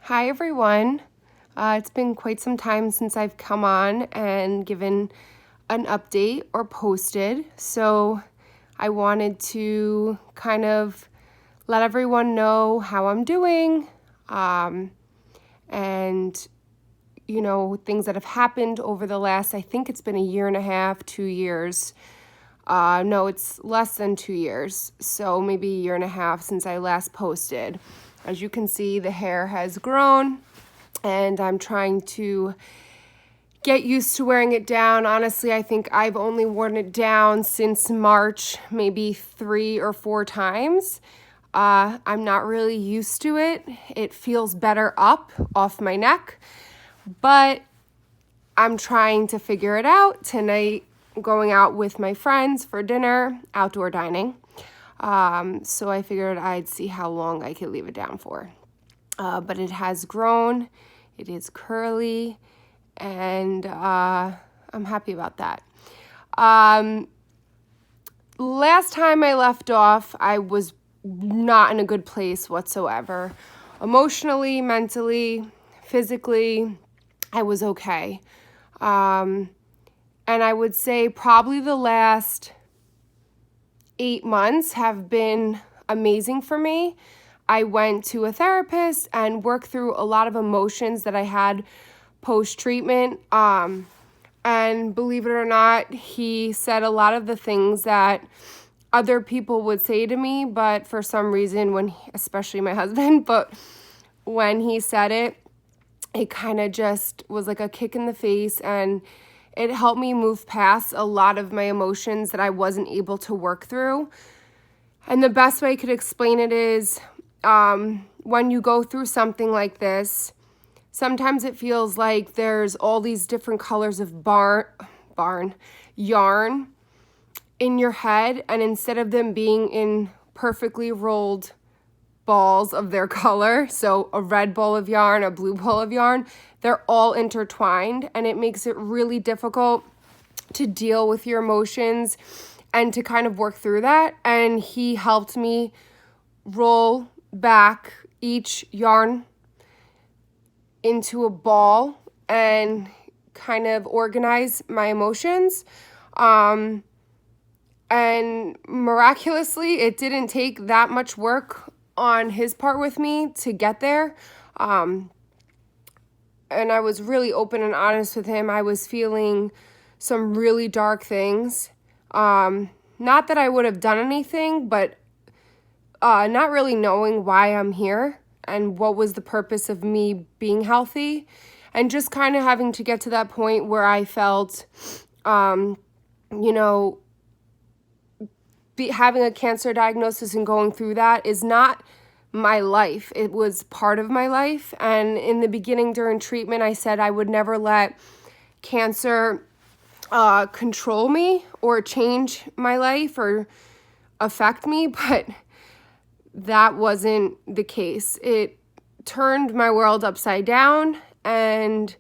Hi everyone. It's been quite some time since I've come on and given an update or posted, so I wanted to kind of let everyone know how I'm doing, and things that have happened over the last, I think it's been a year and a half, 2 years. No, it's less than 2 years, so maybe a year and a half since I last posted. As you can see, the hair has grown, and I'm trying to get used to wearing it down. Honestly, I think I've only worn it down since March, maybe 3 or 4 times. I'm not really used to it. It feels better up off my neck, but I'm trying to figure it out. Tonight, I'm going out with my friends for dinner, outdoor dining. So I figured I'd see how long I could leave it down for. But it has grown, it is curly, and I'm happy about that. Last time I left off, I was not in a good place whatsoever. Emotionally, mentally, physically, I was okay. And I would say probably the last 8 months have been amazing for me. I went to a therapist and worked through a lot of emotions that I had post-treatment. And believe it or not, he said a lot of the things that other people would say to me, but for some reason, especially my husband, but when he said it, it kind of just was like a kick in the face, and it helped me move past a lot of my emotions that I wasn't able to work through. And the best way I could explain it is when you go through something like this, sometimes it feels like there's all these different colors of yarn in your head, and instead of them being in perfectly rolled balls of their color, so a red ball of yarn, a blue ball of yarn, they're all intertwined, and it makes it really difficult to deal with your emotions and to kind of work through that. And he helped me roll back each yarn into a ball and kind of organize my emotions. And miraculously, it didn't take that much work on his part with me to get there. And I was really open and honest with him. I was feeling some really dark things. Not that I would have done anything, but not really knowing why I'm here and what was the purpose of me being healthy. And just kind of having to get to that point where I felt, having a cancer diagnosis and going through that is not my life. It was part of my life. And in the beginning during treatment, I said I would never let cancer control me or change my life or affect me, but that wasn't the case. It turned my world upside down, and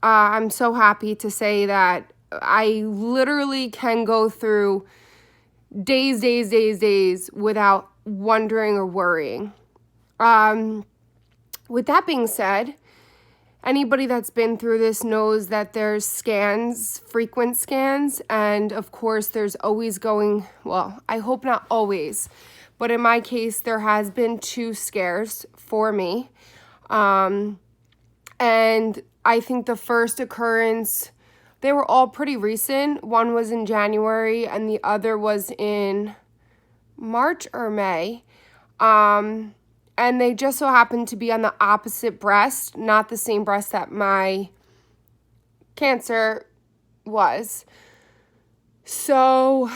I'm so happy to say that I literally can go through days without wondering or worrying. With that being said, anybody that's been through this knows that there's frequent scans, and of course there's always I hope not always, but in my case there has been 2 scares for me. And I think the first occurrence, they were all pretty recent. One was in January and the other was in March or May. And they just so happened to be on the opposite breast, not the same breast that my cancer was. So,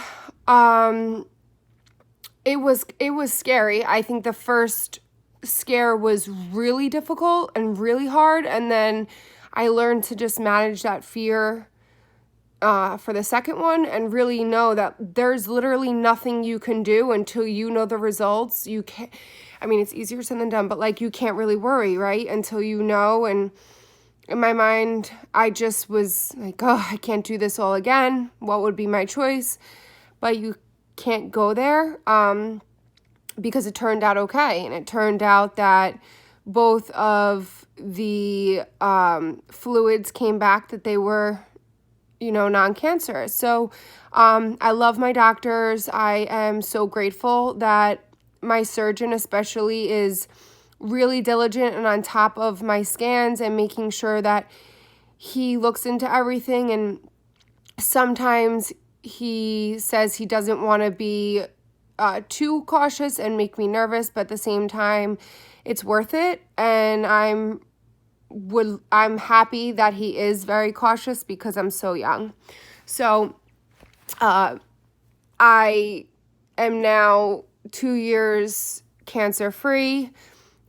it was scary. I think the first scare was really difficult and really hard, and then I learned to just manage that fear for the second one and really know that there's literally nothing you can do until you know the results. You can't, it's easier said than done, but you can't really worry, right? Until you know. And in my mind, I just was like, oh, I can't do this all again. What would be my choice? But you can't go there because it turned out okay. And it turned out that both of the fluids came back that they were, non-cancerous. So I love my doctors. I am so grateful that my surgeon especially is really diligent and on top of my scans and making sure that he looks into everything. And sometimes he says he doesn't want to be too cautious and make me nervous, but at the same time, it's worth it. And I'm happy that he is very cautious because I'm so young. So I am now 2 years cancer-free.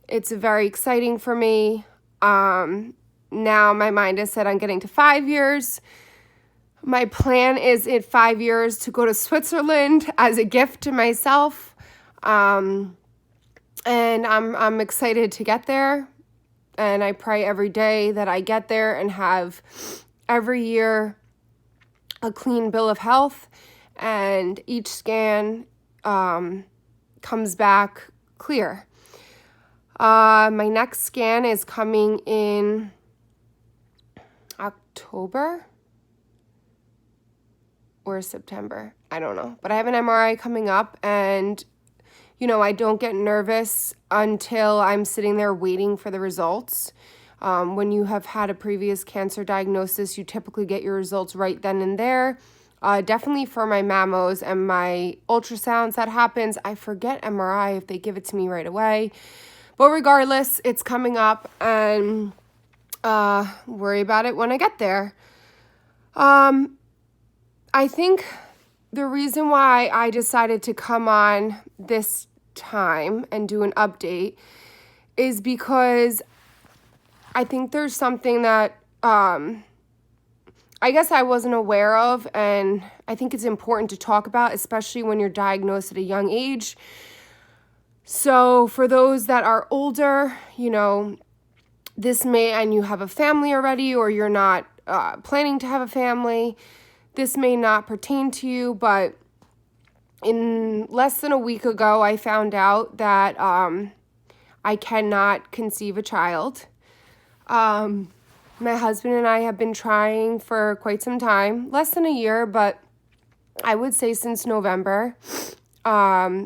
It's very exciting for me. Now my mind is set on getting to 5 years. My plan is in 5 years to go to Switzerland as a gift to myself. And I'm excited to get there. And I pray every day that I get there and have every year a clean bill of health, and each scan comes back clear. My next scan is coming in October or September. I don't know. But I have an MRI coming up, and I don't get nervous until I'm sitting there waiting for the results. When you have had a previous cancer diagnosis, you typically get your results right then and there. Definitely for my mammos and my ultrasounds, that happens. I forget MRI if they give it to me right away. But regardless, it's coming up, and worry about it when I get there. I think the reason why I decided to come on this time and do an update is because I think there's something that I guess I wasn't aware of, and I think it's important to talk about, especially when you're diagnosed at a young age. So for those that are older, this may, and you have a family already, or you're not planning to have a family, this may not pertain to you, but in less than a week ago, I found out that I cannot conceive a child. My husband and I have been trying for quite some time, less than a year, but I would say since November,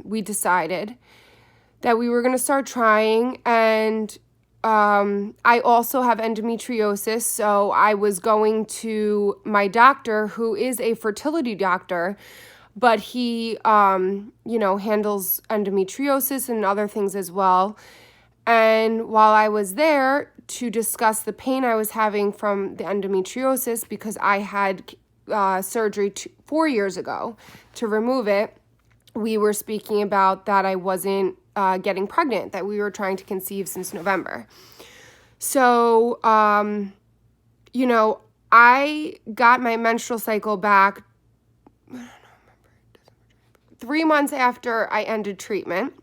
we decided that we were going to start trying. And I also have endometriosis, so I was going to my doctor, who is a fertility doctor, but he, handles endometriosis and other things as well. And while I was there to discuss the pain I was having from the endometriosis, because I had surgery 4 years ago to remove it, we were speaking about that I wasn't getting pregnant, that we were trying to conceive since November. So, I got my menstrual cycle back 3 months after I ended treatment.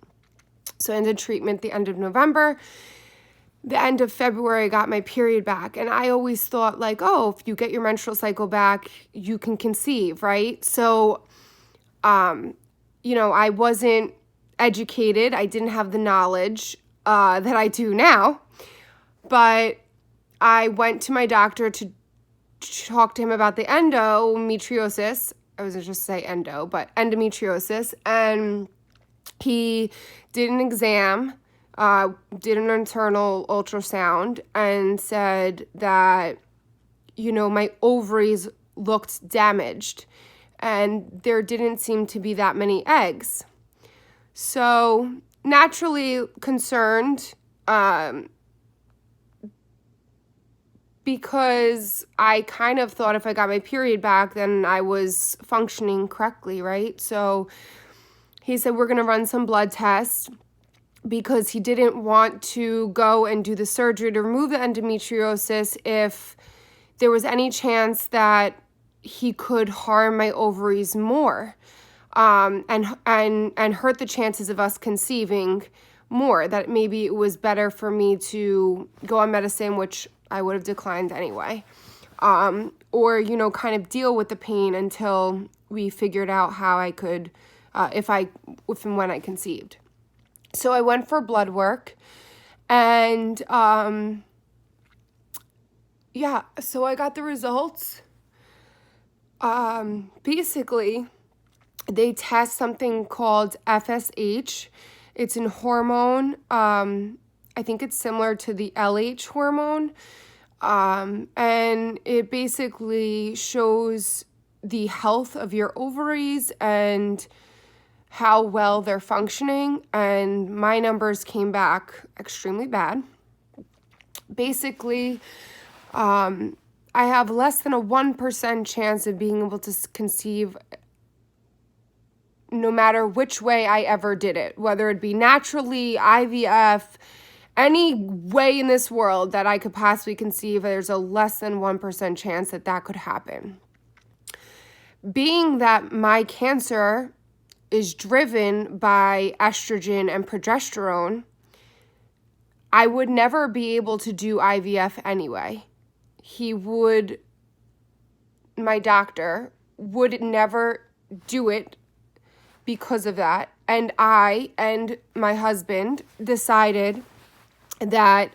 So I ended treatment the end of November. The end of February, I got my period back. And I always thought if you get your menstrual cycle back, you can conceive, right? So, I wasn't educated. I didn't have the knowledge that I do now. But I went to my doctor to talk to him about the endometriosis. I was just say endo, but endometriosis. And he did an exam, did an internal ultrasound, and said that, my ovaries looked damaged and there didn't seem to be that many eggs. So naturally concerned, because I kind of thought if I got my period back, then I was functioning correctly, right? So he said, we're going to run some blood tests, because he didn't want to go and do the surgery to remove the endometriosis if there was any chance that he could harm my ovaries more, and hurt the chances of us conceiving more, that maybe it was better for me to go on medicine, which I would have declined anyway, or, kind of deal with the pain until we figured out how I could, if and when I conceived. So I went for blood work, And yeah, so I got the results. Basically, they test something called FSH. It's a hormone. I think it's similar to the LH hormone. And it basically shows the health of your ovaries and how well they're functioning. And my numbers came back extremely bad. Basically, I have less than a 1% chance of being able to conceive no matter which way I ever did it, whether it be naturally, IVF, any way in this world that I could possibly conceive, there's a less than 1% chance that that could happen. Being that my cancer is driven by estrogen and progesterone, I would never be able to do IVF anyway. My doctor would never do it because of that. And I and my husband decided that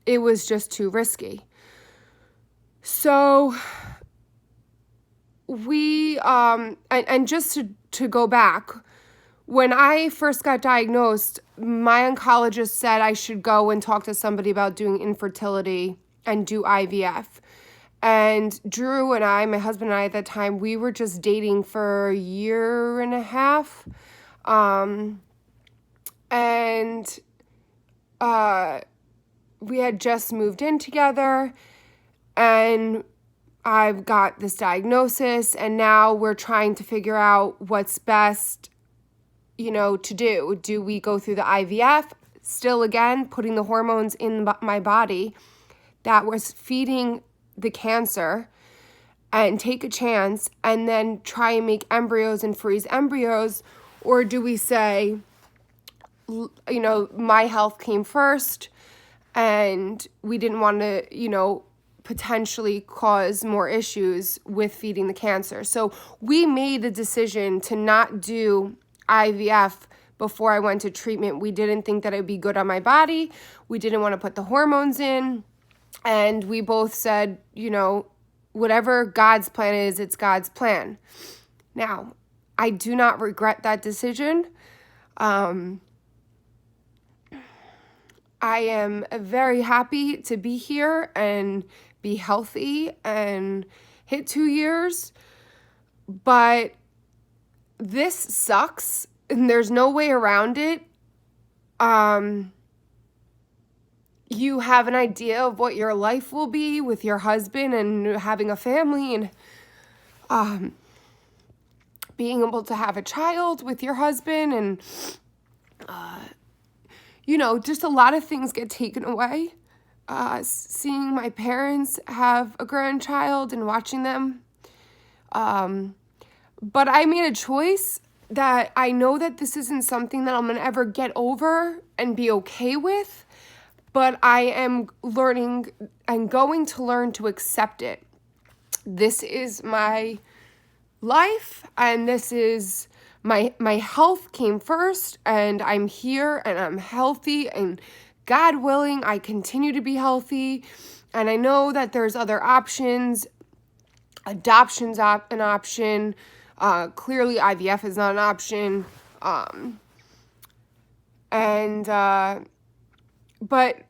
it was just too risky. So we, and just to go back, when I first got diagnosed, my oncologist said I should go and talk to somebody about doing infertility and do IVF. And Drew and I, my husband and I at that time, we were just dating for a year and a half. And we had just moved in together, and I've got this diagnosis, and now we're trying to figure out what's best, to do. Do we go through the IVF? Still, again, putting the hormones in my body that was feeding the cancer, and take a chance and then try and make embryos and freeze embryos? Or do we say, my health came first and we didn't want to, potentially cause more issues with feeding the cancer. So we made the decision to not do IVF before I went to treatment. We didn't think that it would be good on my body. We didn't want to put the hormones in. And we both said, whatever God's plan is, it's God's plan. Now, I do not regret that decision. I am very happy to be here and be healthy and hit 2 years. But this sucks, and there's no way around it. You have an idea of what your life will be with your husband and having a family and being able to have a child with your husband, and just a lot of things get taken away. Seeing my parents have a grandchild and watching them. But I made a choice that I know that this isn't something that I'm going to ever get over and be okay with. But I am learning and going to learn to accept it. This is my life, and this is my health came first, and I'm here and I'm healthy, and God willing, I continue to be healthy. And I know that there's other options. Adoption's an option. Clearly, IVF is not an option. But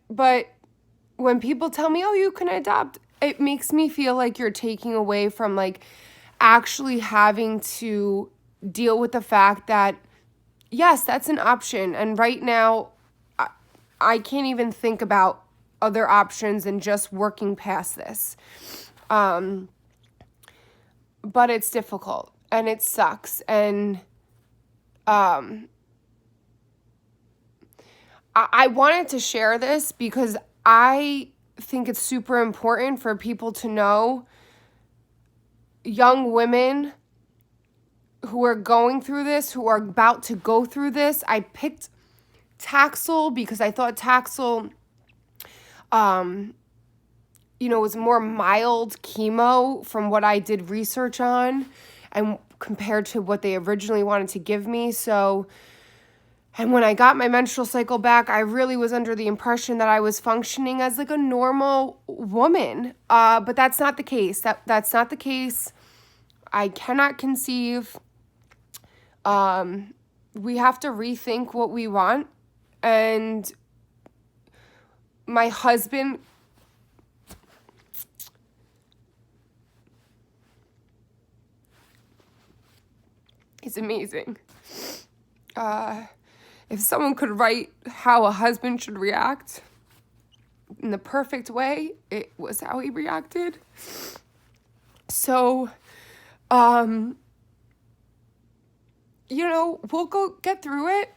when people tell me, oh, you can adopt, it makes me feel like you're taking away from actually having to deal with the fact that, yes, that's an option. And right now, I can't even think about other options than just working past this. But it's difficult and it sucks. And I wanted to share this because I think it's super important for people to know, young women who are going through this, who are about to go through this. I picked Taxol because I thought Taxol, was more mild chemo from what I did research on and compared to what they originally wanted to give me. So And when I got my menstrual cycle back, I really was under the impression that I was functioning as like a normal woman. But that's not the case. That's not the case. I cannot conceive. We have to rethink what we want. And my husband is amazing. If someone could write how a husband should react in the perfect way, it was how he reacted. So, we'll go get through it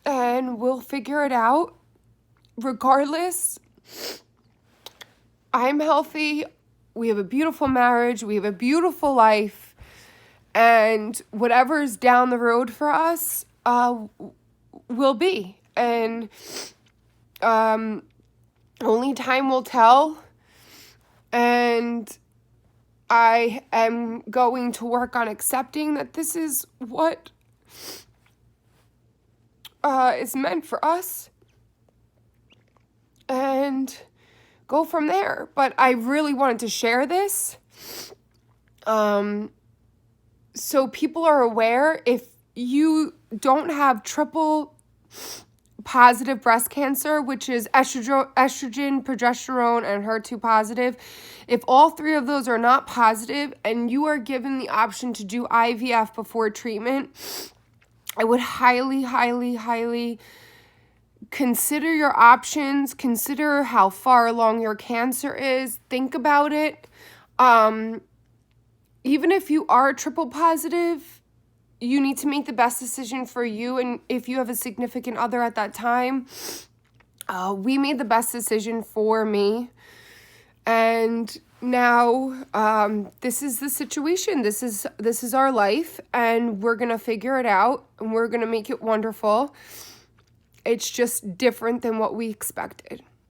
and we'll figure it out. Regardless, I'm healthy. We have a beautiful marriage. We have a beautiful life. And whatever's down the road for us, will be. And only time will tell. And I am going to work on accepting that this is what is meant for us. And go from there. But I really wanted to share this. So people are aware, if you don't have triple positive breast cancer, which is estrogen, progesterone, and HER2 positive, if all three of those are not positive and you are given the option to do IVF before treatment, I would highly, highly, highly consider your options. Consider how far along your cancer is. Think about it. Even if you are triple positive, you need to make the best decision for you. And if you have a significant other at that time, we made the best decision for me. And now this is the situation. This is our life, and we're going to figure it out, and we're going to make it wonderful. It's just different than what we expected.